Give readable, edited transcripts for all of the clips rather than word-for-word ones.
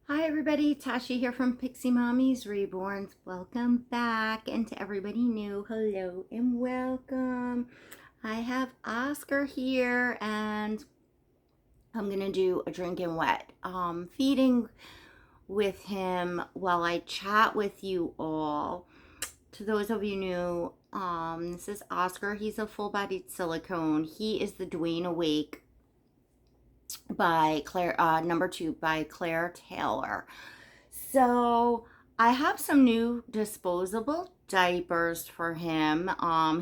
Hi everybody, Tasha here from Pixie Mommy's Reborns. Welcome back, and to everybody new, hello and welcome. I have Oscar here and I'm gonna do a drinking wet feeding with him while I chat with you all. To those of you new, this is Oscar. He's a full-bodied silicone. He is the Dwayne Awake by Claire, number 2 by Claire Taylor. So I have some new disposable diapers for him.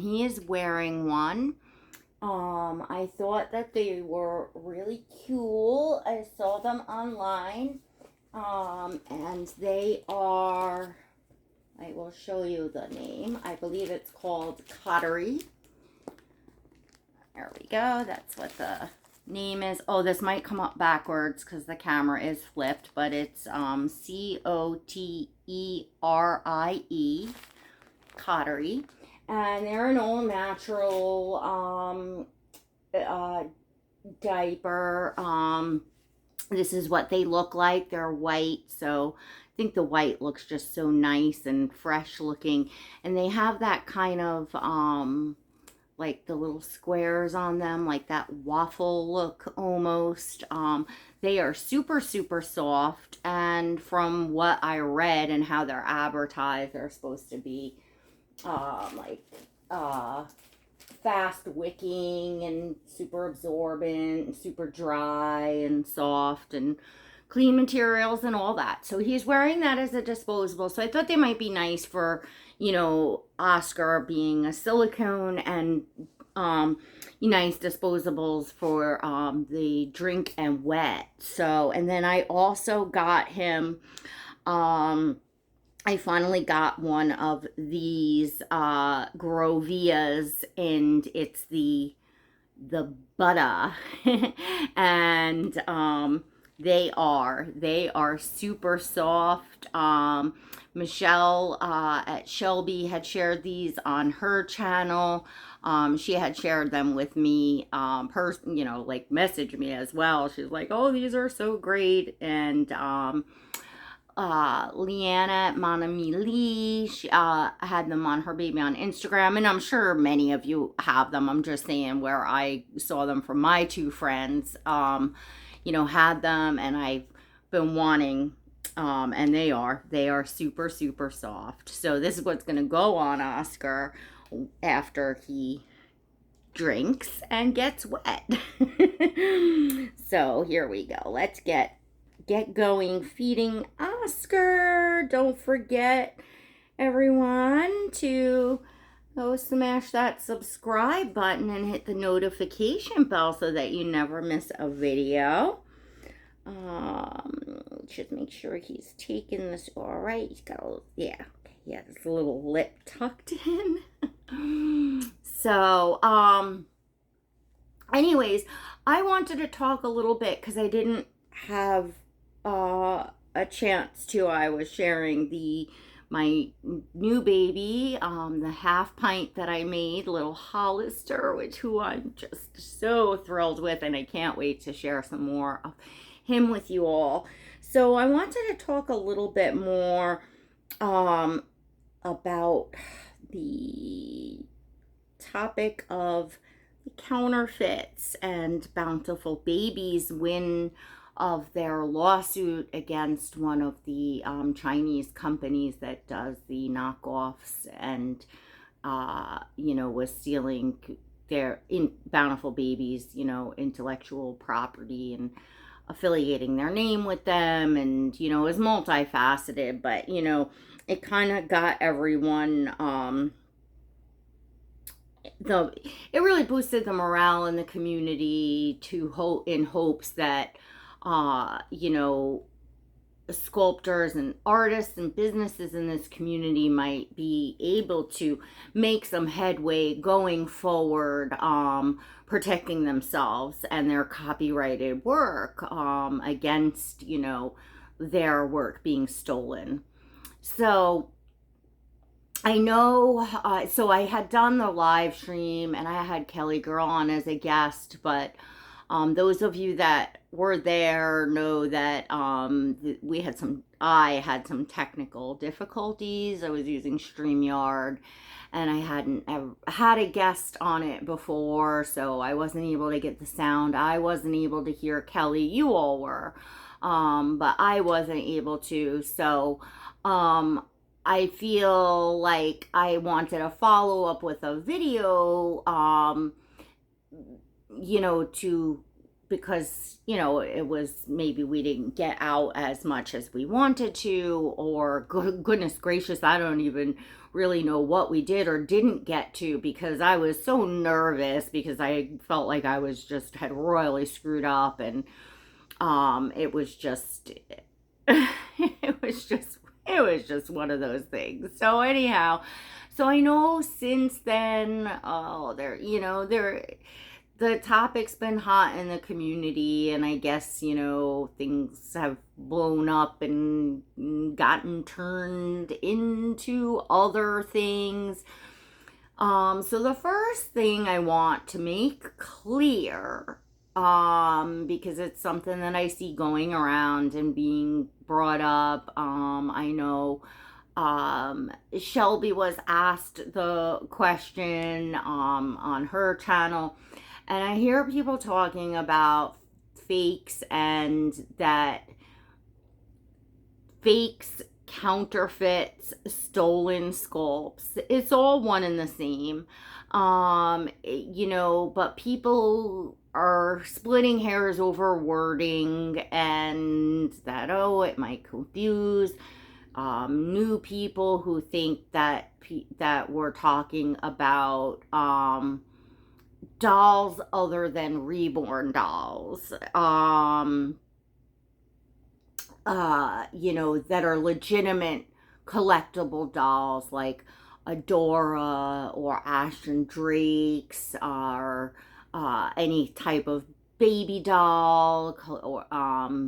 He is wearing one. I thought that they were really cool. I saw them online. And they are, I will show you the name. I believe it's called Coterie. There we go. That's what the name is. Oh, this might come up backwards because the camera is flipped, but it's Coterie, Coterie, and they're an all natural diaper. This is what they look like. They're white, so I think the white looks just so nice and fresh looking, and they have that kind of like the little squares on them, like that waffle look almost. They are super soft, and from what I read and how they're advertised, they're supposed to be fast wicking and super absorbent and super dry and soft and clean materials and all that. So he's wearing that as a disposable. So I thought they might be nice for, Oscar being a silicone, and nice disposables for the drink and wet. So, and then I also got him, I finally got one of these Grovias, and it's the butter. And they are super soft. Michelle at Shelby had shared these on her channel. She had shared them with me, like messaged me as well. She's like, "Oh, these are so great." And Leanna at Monami she had them on her baby on Instagram, and I'm sure many of you have them. I'm just saying where I saw them from my two friends, had them, and I've been wanting, and they are super soft. So this is what's gonna go on Oscar after he drinks and gets wet. So here we go. Let's get going feeding Oscar. Don't forget, everyone, to go smash that subscribe button and hit the notification bell so that you never miss a video. Just make sure he's taking this all right. He's got a, his little lip tucked in. So, anyways, I wanted to talk a little bit because I didn't have a chance to. I was sharing my new baby, the half pint that I made, little Hollister, who I'm just so thrilled with, and I can't wait to share some more of him with you all. So I wanted to talk a little bit more about the topic of counterfeits and Bountiful Babies win of their lawsuit against one of the Chinese companies that does the knockoffs and was stealing their Bountiful Babies intellectual property and affiliating their name with them, and it was multifaceted, but it kind of got everyone it really boosted the morale in the community in hopes that sculptors and artists and businesses in this community might be able to make some headway going forward, protecting themselves and their copyrighted work against their work being stolen. So I know, so I had done the live stream and I had Kelly Girl on as a guest, but Those of you that were there know that I had some technical difficulties. I was using StreamYard, and I hadn't ever had a guest on it before, so I wasn't able to get the sound. I wasn't able to hear Kelly. You all were, but I wasn't able to. So I feel like I wanted to follow up with a video, because, it was maybe we didn't get out as much as we wanted to, or goodness gracious, I don't even really know what we did or didn't get to, because I was so nervous, because I felt like I had royally screwed up, and it was just it was just one of those things. So anyhow, so I know since then, the topic's been hot in the community, and I guess, things have blown up and gotten turned into other things. So the first thing I want to make clear, because it's something that I see going around and being brought up. I know Shelby was asked the question on her channel, and I hear people talking about fakes, and that fakes, counterfeits, stolen sculpts. It's all one and the same. But people are splitting hairs over wording, and that, it might confuse new people who think that we're talking about dolls other than reborn dolls, that are legitimate collectible dolls, like Adora or Ashton Drake's, or any type of baby doll, or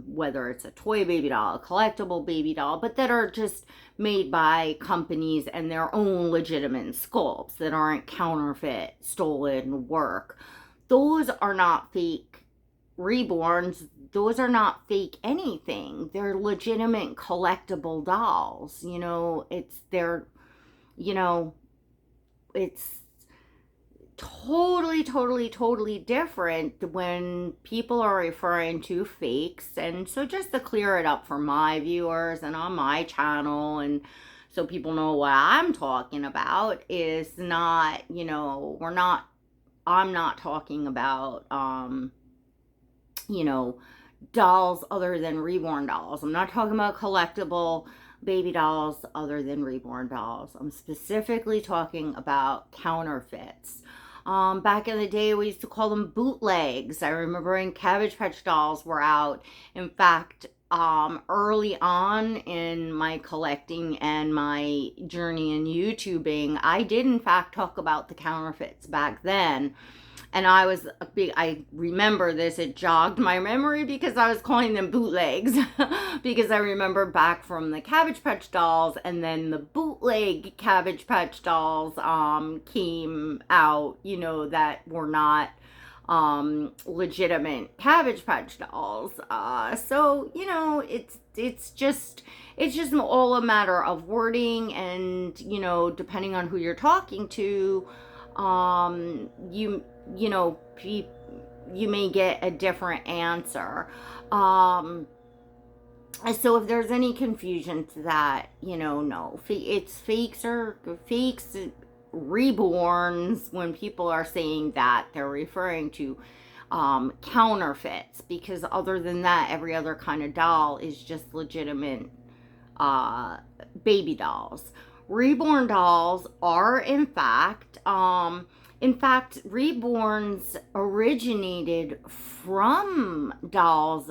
whether it's a toy baby doll, a collectible baby doll, but that are just made by companies and their own legitimate sculpts, that aren't counterfeit, stolen work. Those are not fake reborns. Those are not fake anything. They're legitimate collectible dolls. It's totally different when people are referring to fakes. And so, just to clear it up for my viewers and on my channel, and so people know what I'm talking about, is not, I'm not talking about dolls other than reborn dolls. I'm not talking about collectible baby dolls other than reborn dolls. I'm specifically talking about counterfeits. Back in the day, we used to call them bootlegs. I remember when Cabbage Patch dolls were out. In fact, early on in my collecting and my journey in YouTubing, I did in fact talk about the counterfeits back then. And I remember this, it jogged my memory, because I was calling them bootlegs because I remember back from the Cabbage Patch dolls, and then the bootleg Cabbage Patch dolls came out, that were not legitimate Cabbage Patch dolls. So, it's just all a matter of wording, and, depending on who you're talking to, you may get a different answer. So if there's any confusion to that, no, it's fakes reborns. When people are saying that, they're referring to counterfeits, because other than that, every other kind of doll is just legitimate baby dolls. Reborn dolls are in fact reborns originated from dolls.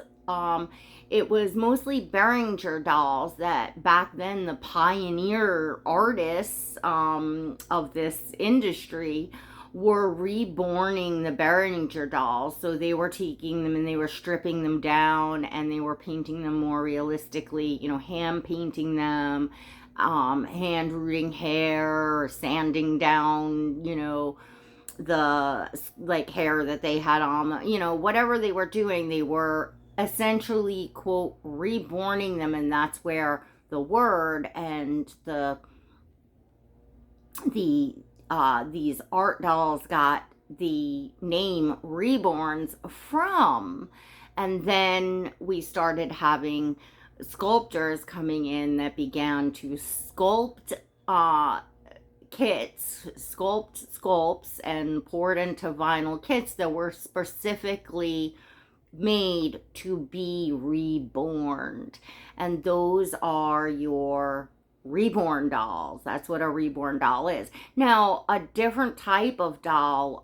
It was mostly Behringer dolls that back then the pioneer artists of this industry were reborning the Behringer dolls. So they were taking them and they were stripping them down, and they were painting them more realistically, hand painting them, hand rooting hair, sanding down, the like hair that they had on, you know, whatever they were doing, they were essentially, quote, reborning them. And that's where the word and these art dolls got the name Reborns from. And then we started having sculptors coming in that began to sculpt kits, sculpts, and poured into vinyl kits that were specifically made to be reborn. And those are your reborn dolls. That's what a reborn doll is. Now, a different type of doll,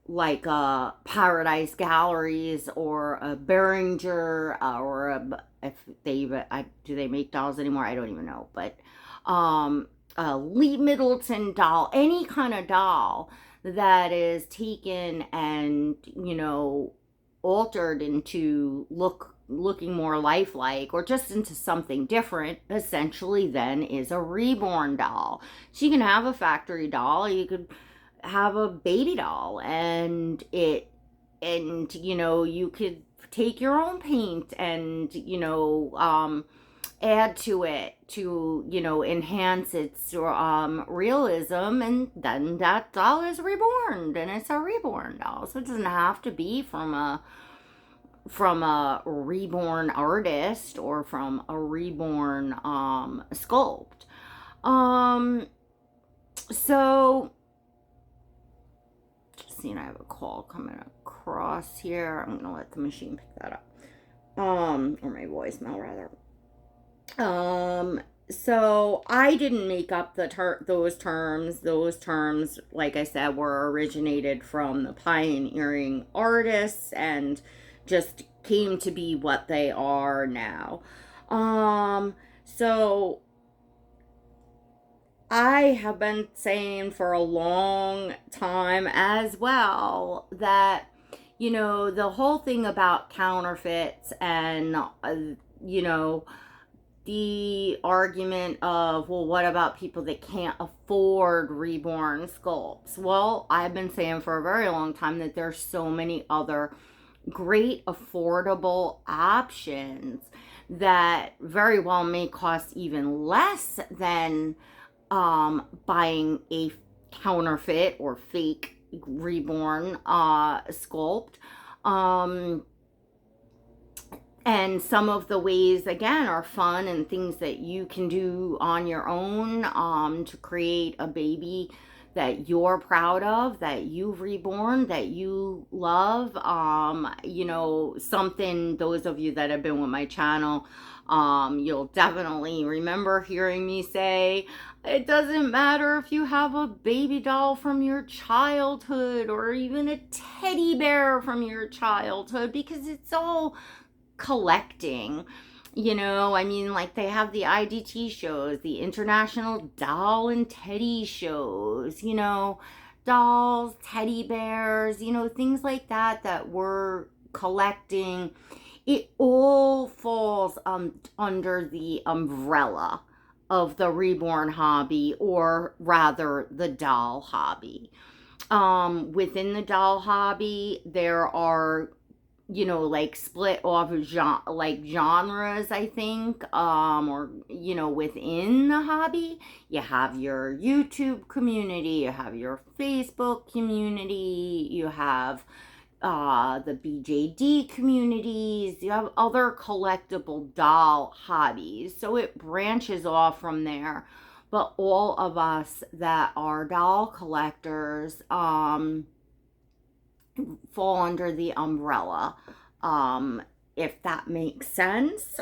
like a Paradise Galleries or a Behringer, or if they do they make dolls anymore? I don't even know. But a Lee Middleton doll, any kind of doll that is taken and, you know, altered into looking more lifelike, or just into something different, essentially then is a reborn doll. So you can have a factory doll, you could have a baby doll, and you know, you could take your own paint and, you know, add to it to, you know, enhance its realism, and then that doll is reborn, and it's a reborn doll. So it doesn't have to be from a reborn artist or from a reborn sculpt. So just seeing, I have a call coming across here. I'm gonna let the machine pick that up, or my voicemail rather. So I didn't make up those terms. Those terms, like I said, were originated from the pioneering artists and just came to be what they are now. So I have been saying for a long time as well that, you know, the whole thing about counterfeits and, you know, the argument of, well, what about people that can't afford reborn sculpts? Well, I've been saying for a very long time that there's so many other great affordable options that very well may cost even less than buying a counterfeit or fake reborn sculpt. And some of the ways, again, are fun and things that you can do on your own to create a baby that you're proud of, that you've reborn, that you love. You know, something, those of you that have been with my channel, you'll definitely remember hearing me say, it doesn't matter if you have a baby doll from your childhood or even a teddy bear from your childhood, because it's all collecting. You know, I mean, like they have the IDT shows, the International Doll and Teddy shows, you know, dolls, teddy bears, you know, things like that that we're collecting. It all falls under the umbrella of the reborn hobby, or rather the doll hobby. Within the doll hobby, there are, you know, like split off genres, I think, or, you know, within the hobby, you have your YouTube community, you have your Facebook community, you have the BJD communities, you have other collectible doll hobbies. So it branches off from there. But all of us that are doll collectors, fall under the umbrella, if that makes sense.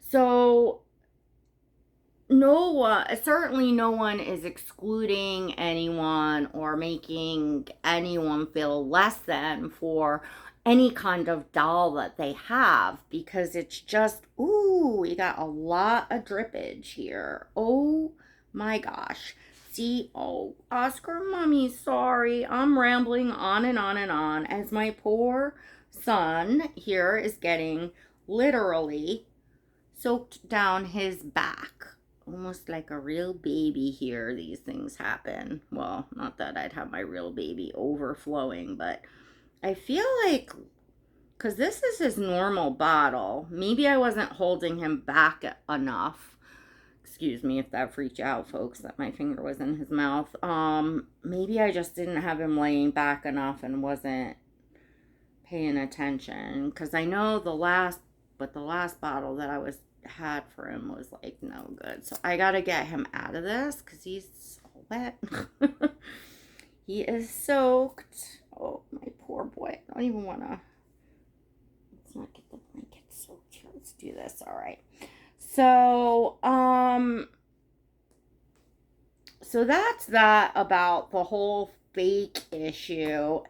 So certainly no one is excluding anyone or making anyone feel less than for any kind of doll that they have, because it's just, ooh, we got a lot of drippage here. Oh my gosh. See, oh, Oscar Mommy, sorry. I'm rambling on and on and on as my poor son here is getting literally soaked down his back almost like a real baby here, these things happen. Well, not that I'd have my real baby overflowing, but I feel like, because this is his normal bottle, maybe I wasn't holding him back enough. Excuse me if that freaked you out, folks, that my finger was in his mouth. Maybe I just didn't have him laying back enough and wasn't paying attention. Because I know the last bottle that I had for him was like no good. So I gotta get him out of this because he's so wet. He is soaked. Oh, my poor boy. I don't even wanna. Let's not get the blanket soaked here. Let's do this. All right. So, so that's that about the whole fake issue.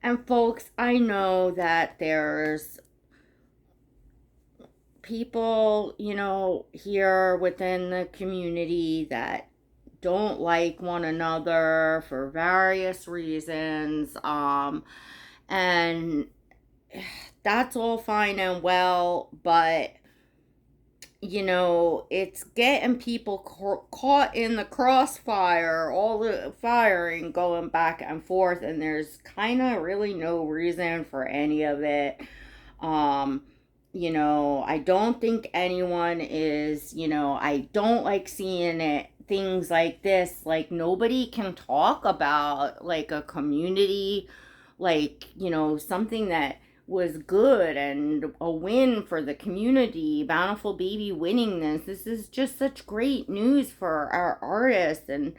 And folks, I know that there's people, here within the community that don't like one another for various reasons. And that's all fine and well, but it's getting people caught in the crossfire, all the firing going back and forth, and there's kind of really no reason for any of it. I don't think anyone is, I don't like seeing it, things like this, like nobody can talk about like a community, like, something that was good and a win for the community, Bountiful Baby winning this. This is just such great news for our artists and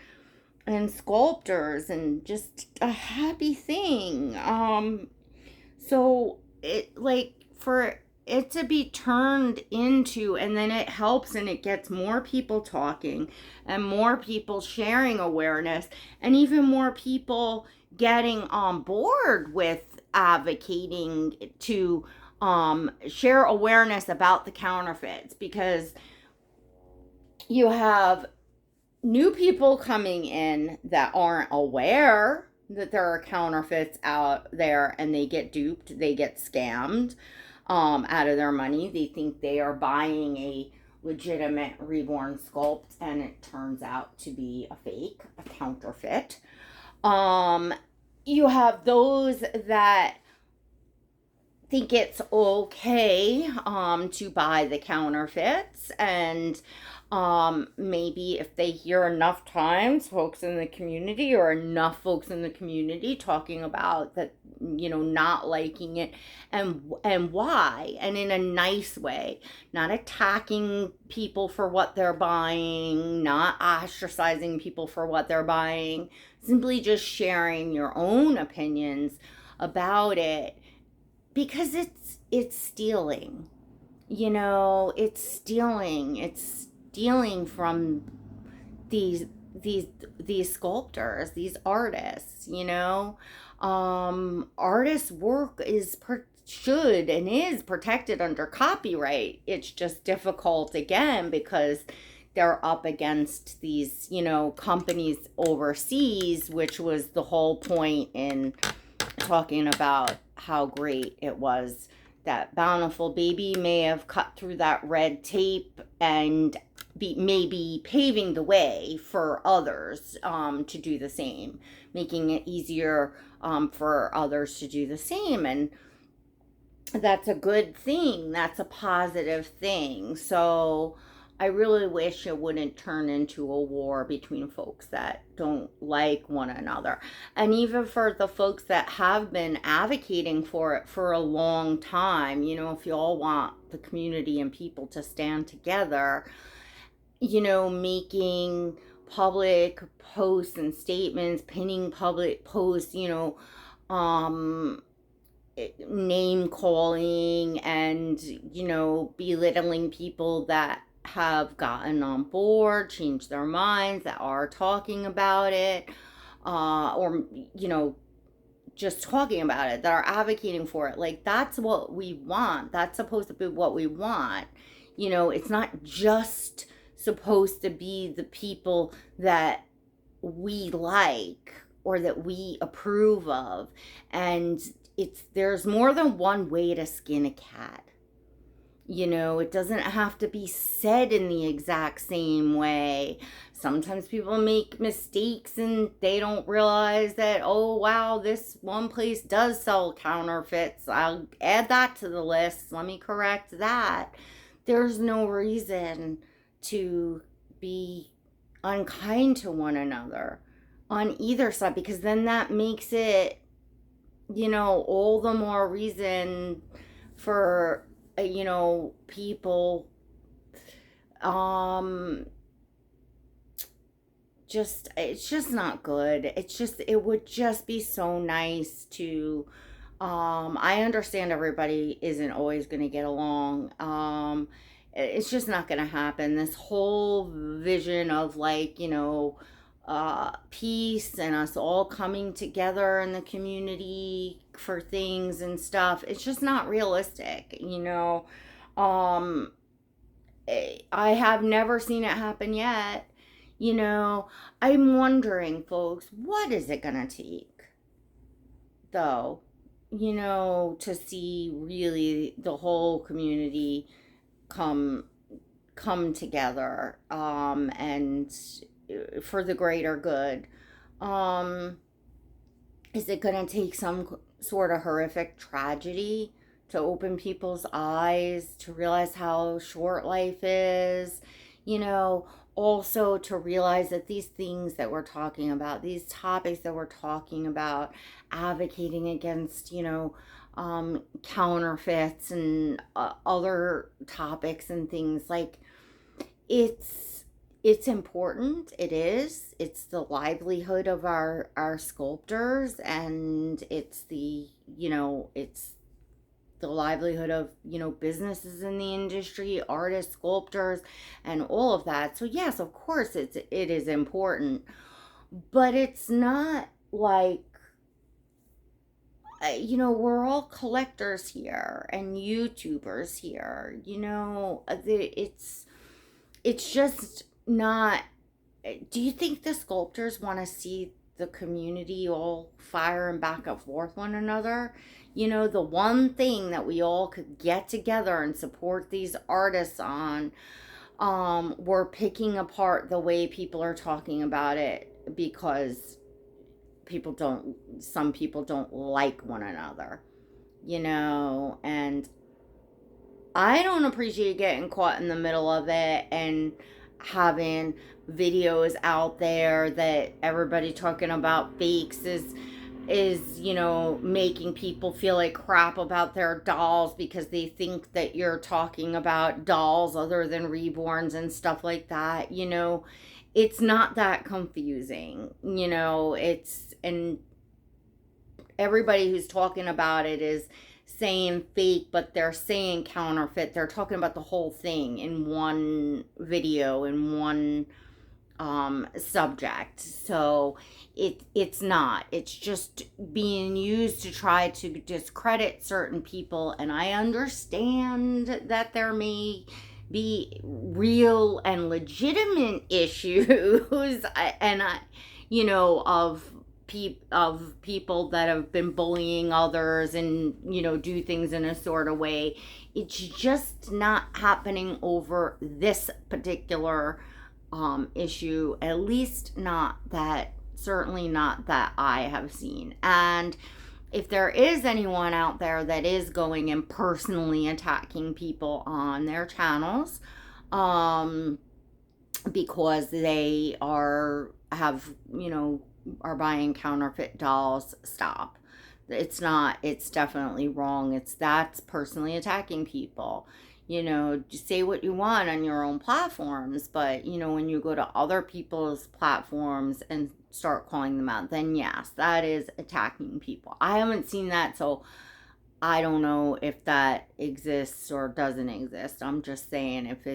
sculptors, and just a happy thing. So it, like, for it to be turned into, and then it helps and it gets more people talking and more people sharing awareness and even more people getting on board with advocating to share awareness about the counterfeits, because you have new people coming in that aren't aware that there are counterfeits out there, and they get duped, they get scammed out of their money. They think they are buying a legitimate Reborn sculpt, and it turns out to be a fake, a counterfeit. You have those that think it's okay to buy the counterfeits, and maybe if they hear enough times folks in the community, or enough folks in the community talking about that, not liking it and why, and in a nice way, not attacking people for what they're buying, not ostracizing people for what they're buying, simply just sharing your own opinions about it, because it's stealing. It's stealing from these sculptors, these artists. Artists' work should and is protected under copyright. It's just difficult, again, because they're up against these, companies overseas, which was the whole point in talking about how great it was that Bountiful Baby may have cut through that red tape and maybe paving the way for others to do the same, making it easier for others to do the same. And that's a good thing. That's a positive thing. So I really wish it wouldn't turn into a war between folks that don't like one another. And even for the folks that have been advocating for it for a long time, if you all want the community and people to stand together, making public posts and statements, pinning public posts, name calling and, belittling people that have gotten on board, changed their minds, that are talking about it, or, just talking about it, that are advocating for it. Like, that's what we want. That's supposed to be what we want. It's not just supposed to be the people that we like or that we approve of. And there's more than one way to skin a cat. You know, it doesn't have to be said in the exact same way. Sometimes people make mistakes and they don't realize that, oh, wow, this one place does sell counterfeits. I'll add that to the list. Let me correct that. There's no reason to be unkind to one another on either side, because then that makes it, you know, all the more reason for, you know, people just, it's just not good. It's just, it would just be so nice to, I understand everybody isn't always going to get along. It's just not going to happen. This whole vision of, like, you know, peace and us all coming together in the community for things and stuff, it's just not realistic, you know. um I have never seen it happen yet, you know. I'm wondering, folks, what is it gonna take, though, you know, to see really the whole community come together, and for the greater good. um is it going to take some sort of horrific tragedy to open people's eyes to realize how short life is? You know, also to realize that these things that we're talking about, these topics that we're talking about, advocating against, you know, counterfeits and other topics and things, like, it's important. It's the livelihood of our sculptors, and it's the, you know, it's the livelihood of, you know, businesses in the industry, artists, sculptors, and all of that. So yes, of course it is important, but it's not like, you know, we're all collectors here and YouTubers here, you know. It's just not. Do you think the sculptors want to see the community all fire and back and forth one another? You know, the one thing that we all could get together and support these artists on, we're picking apart the way people are talking about it, because some people don't like one another, you know. And I don't appreciate getting caught in the middle of it and having videos out there that everybody talking about fakes is, you know, making people feel like crap about their dolls because they think that you're talking about dolls other than Reborns and stuff like that. You know, it's not that confusing, you know. And everybody who's talking about it is saying fake, but they're saying counterfeit. They're talking about the whole thing in one video, in one subject. So it's not. It's just being used to try to discredit certain people. And I understand that there may be real and legitimate issues, and you know, of people that have been bullying others and, you know, do things in a sort of way. It's just not happening over this particular issue, at least certainly not that I have seen. And if there is anyone out there that is going and personally attacking people on their channels, because they have, you know, are buying counterfeit dolls, stop. It's definitely wrong. That's personally attacking people. You know, just say what you want on your own platforms, but, you know, when you go to other people's platforms and start calling them out, then yes, that is attacking people. I haven't seen that, so I don't know if that exists or doesn't exist. I'm just saying, if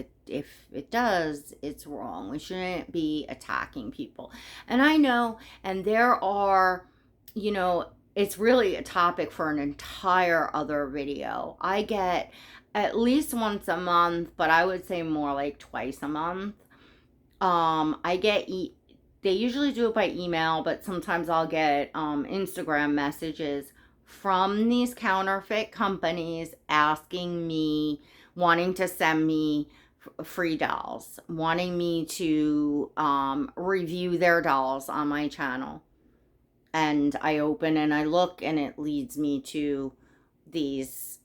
it does, it's wrong. We shouldn't be attacking people. And I know, and there are, you know, it's really a topic for an entire other video. I get at least once a month, but I would say more like twice a month. They usually do it by email, but sometimes I'll get Instagram messages from these counterfeit companies asking me wanting to send me free dolls, wanting me to review their dolls on my channel. And I open and I look, and it leads me to these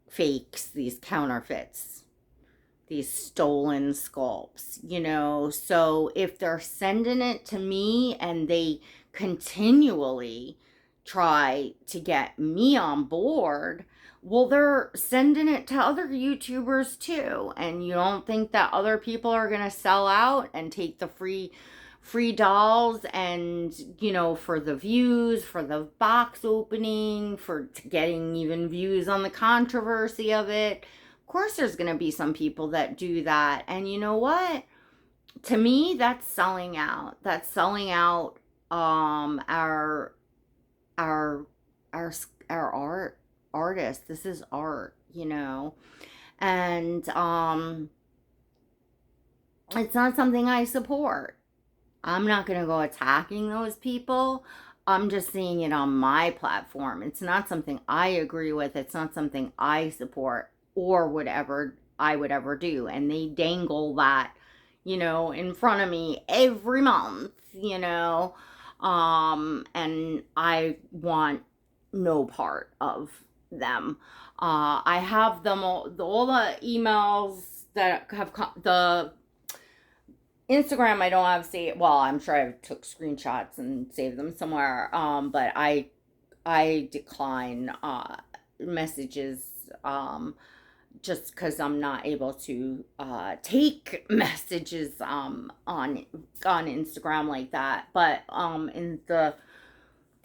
fakes, these counterfeits, these stolen sculpts, you know. So if they're sending it to me and they continually try to get me on board, well, they're sending it to other YouTubers too. And you don't think that other people are going to sell out and take the free dolls, and, you know, for the views, for the box opening, for getting even views on the controversy of it? Of course there's going to be some people that do that. And you know what? To me, that's selling out. That's selling out our our our artists. This is art, you know. And it's not something I support. I'm not going to go attacking those people. I'm just seeing it on my platform. It's not something I agree with. It's not something I support or I would ever do. And they dangle that, you know, in front of me every month, you know. And I want no part of them. I have them all the emails that have the Instagram I don't have saved. Well, I'm sure I took screenshots and saved them somewhere. But I decline messages just because I'm not able to take messages on Instagram like that. But in the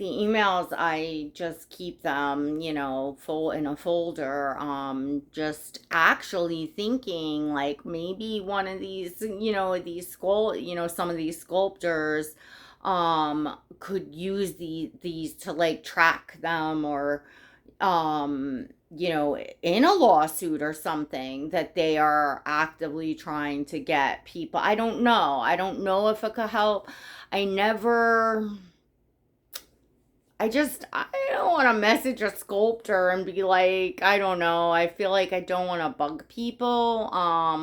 emails, I just keep them, you know, full in a folder. Just actually thinking like maybe one of these, you know, some of these sculptors, could use these to like track them, or, you know, in a lawsuit or something, that they are actively trying to get people. I don't know. I don't know if it could help. I don't want to message a sculptor and be like, I don't know. I feel like I don't want to bug people.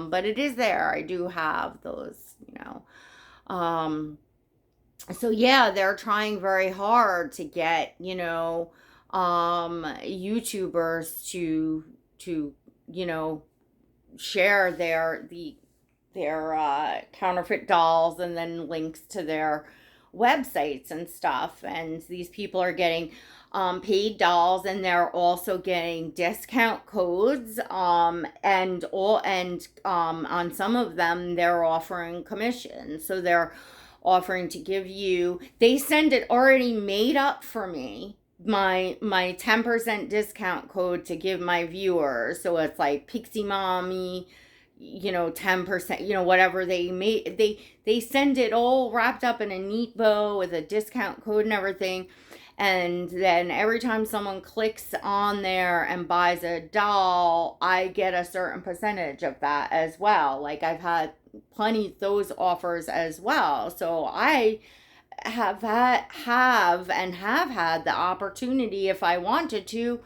But it is there. I do have those, you know. So yeah, they're trying very hard to get, you know, YouTubers to, you know, share their counterfeit dolls, and then links to their websites and stuff. And these people are getting paid dolls, and they're also getting discount codes, and on some of them they're offering commission. So they're offering to give you, they send it already made up for me, my 10% discount code to give my viewers. So it's like Pixie Mommy, you know, 10%, you know, whatever they made, they send it all wrapped up in a neat bow with a discount code and everything. And then every time someone clicks on there and buys a doll, I get a certain percentage of that as well. Like I've had plenty of those offers as well. So I have had the opportunity, if I wanted to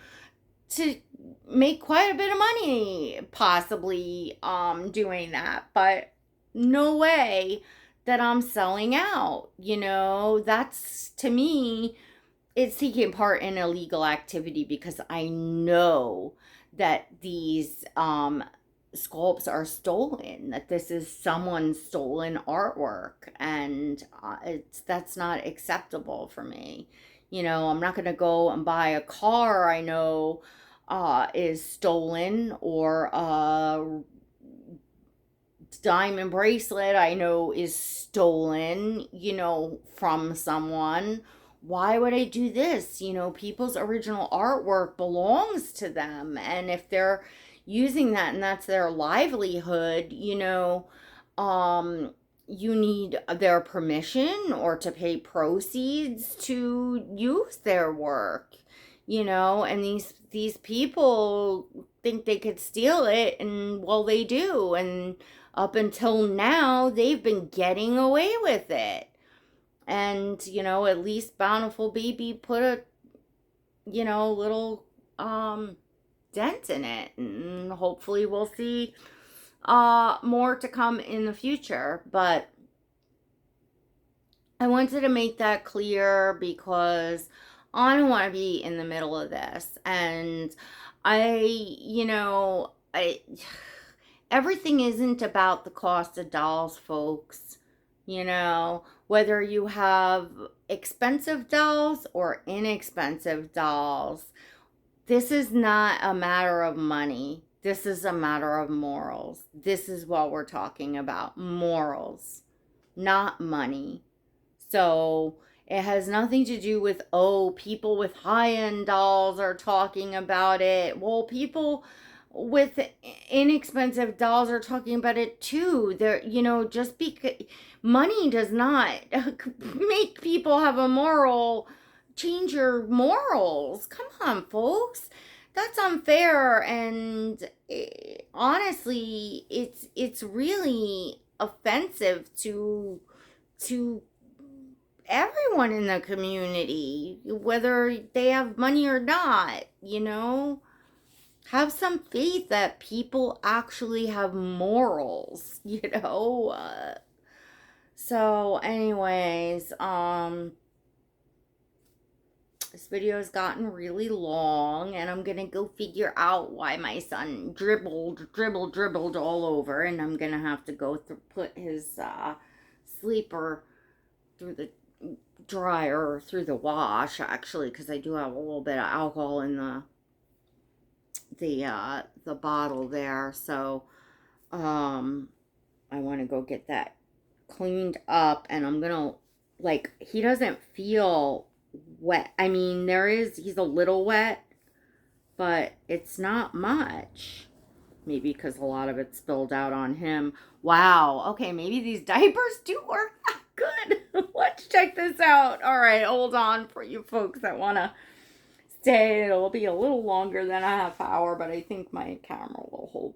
make quite a bit of money possibly doing that. But no way that I'm selling out, you know. That's, to me, it's taking part in illegal activity, because I know that these sculpts are stolen, that this is someone's stolen artwork, and that's not acceptable for me. You know, I'm not going to go and buy a car I know is stolen, or a diamond bracelet I know is stolen, you know, from someone. Why would I do this? You know, people's original artwork belongs to them. And if they're using that and that's their livelihood, you know, you need their permission or to pay proceeds to use their work, you know. And these people think they could steal it, and well, they do. And up until now, they've been getting away with it. And, you know, at least Bountiful Baby put a, you know, little dent in it, and hopefully we'll see more to come in the future. But I wanted to make that clear because I don't want to be in the middle of this. And I everything isn't about the cost of dolls, folks. Whether you have expensive dolls or inexpensive dolls, this is not a matter of money. This is a matter of morals. This is what we're talking about. Morals, not money. So it has nothing to do with, oh, people with high-end dolls are talking about it. Well, people with inexpensive dolls are talking about it too. They're, just because money does not make people have a moral, change your morals. Come on, folks. That's unfair, and honestly, it's really offensive to everyone in the community, whether they have money or not. Have some faith that people actually have morals. So anyways, this video has gotten really long, and I'm gonna go figure out why my son dribbled all over, and I'm gonna have to go put his sleeper through the dryer, through the wash, actually, because I do have a little bit of alcohol in the bottle there. So I want to go get that cleaned up, and I'm gonna, he doesn't feel wet. I mean, he's a little wet, but it's not much. Maybe because a lot of it spilled out on him. Wow. Okay, maybe these diapers do work good. Let's check this out. All right, hold on for you folks that want to stay. It'll be a little longer than a half hour, but I think my camera will hold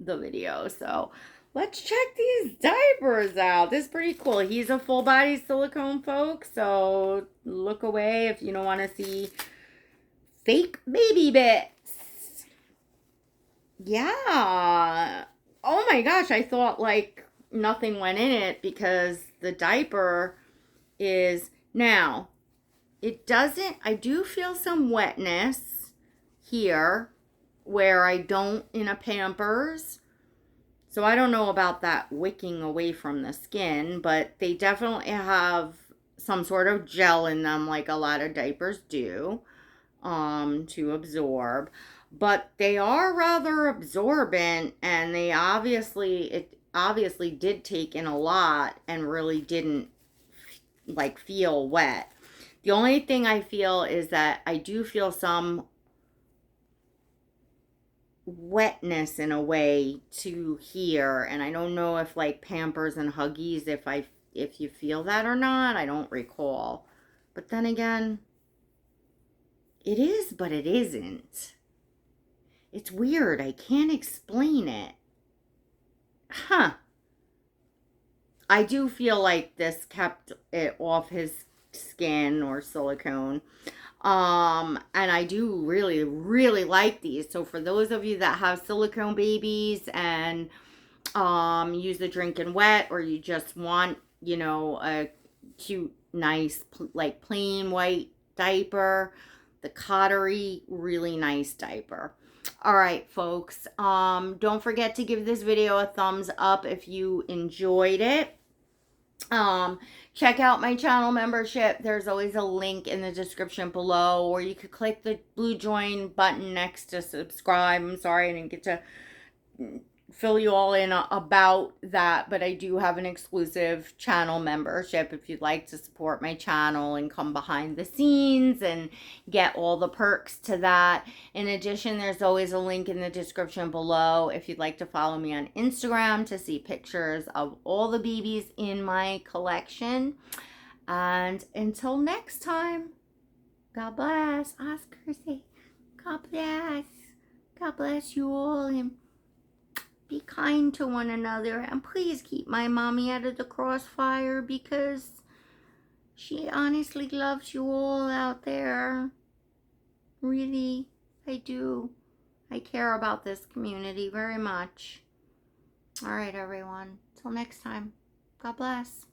the video. So let's check these diapers out. This is pretty cool. He's a full body silicone, folks. So look away if you don't want to see fake baby bits. Yeah. Oh my gosh, I thought nothing went in it because the diaper is, now, it doesn't, I do feel some wetness here where I don't in a Pampers. So I don't know about that wicking away from the skin, but they definitely have some sort of gel in them, like a lot of diapers do, to absorb. But they are rather absorbent, and it obviously did take in a lot and really didn't feel wet. The only thing I feel is that I do feel some wetness in a way to here, and I don't know if Pampers and Huggies, if you feel that or not. I don't recall. But then again, it is, but it isn't. It's weird. I can't explain it. Huh. I do feel like this kept it off his skin or silicone. And I do really, really like these. So for those of you that have silicone babies and use the drinking wet, or you just want, a cute, nice, plain white diaper, the Coterie, really nice diaper. All right, folks, don't forget to give this video a thumbs up if you enjoyed it. Check out my channel membership. There's always a link in the description below, or you could click the blue join button next to subscribe. I'm sorry I didn't get to fill you all in about that, but I do have an exclusive channel membership if you'd like to support my channel and come behind the scenes and get all the perks to that. In addition, there's always a link in the description below if you'd like to follow me on Instagram to see pictures of all the babies in my collection. And until next time, God bless. Oscar, say God bless. God bless you all, and be kind to one another, and please keep my mommy out of the crossfire, because she honestly loves you all out there. Really, I do. I care about this community very much. All right, everyone. Till next time. God bless.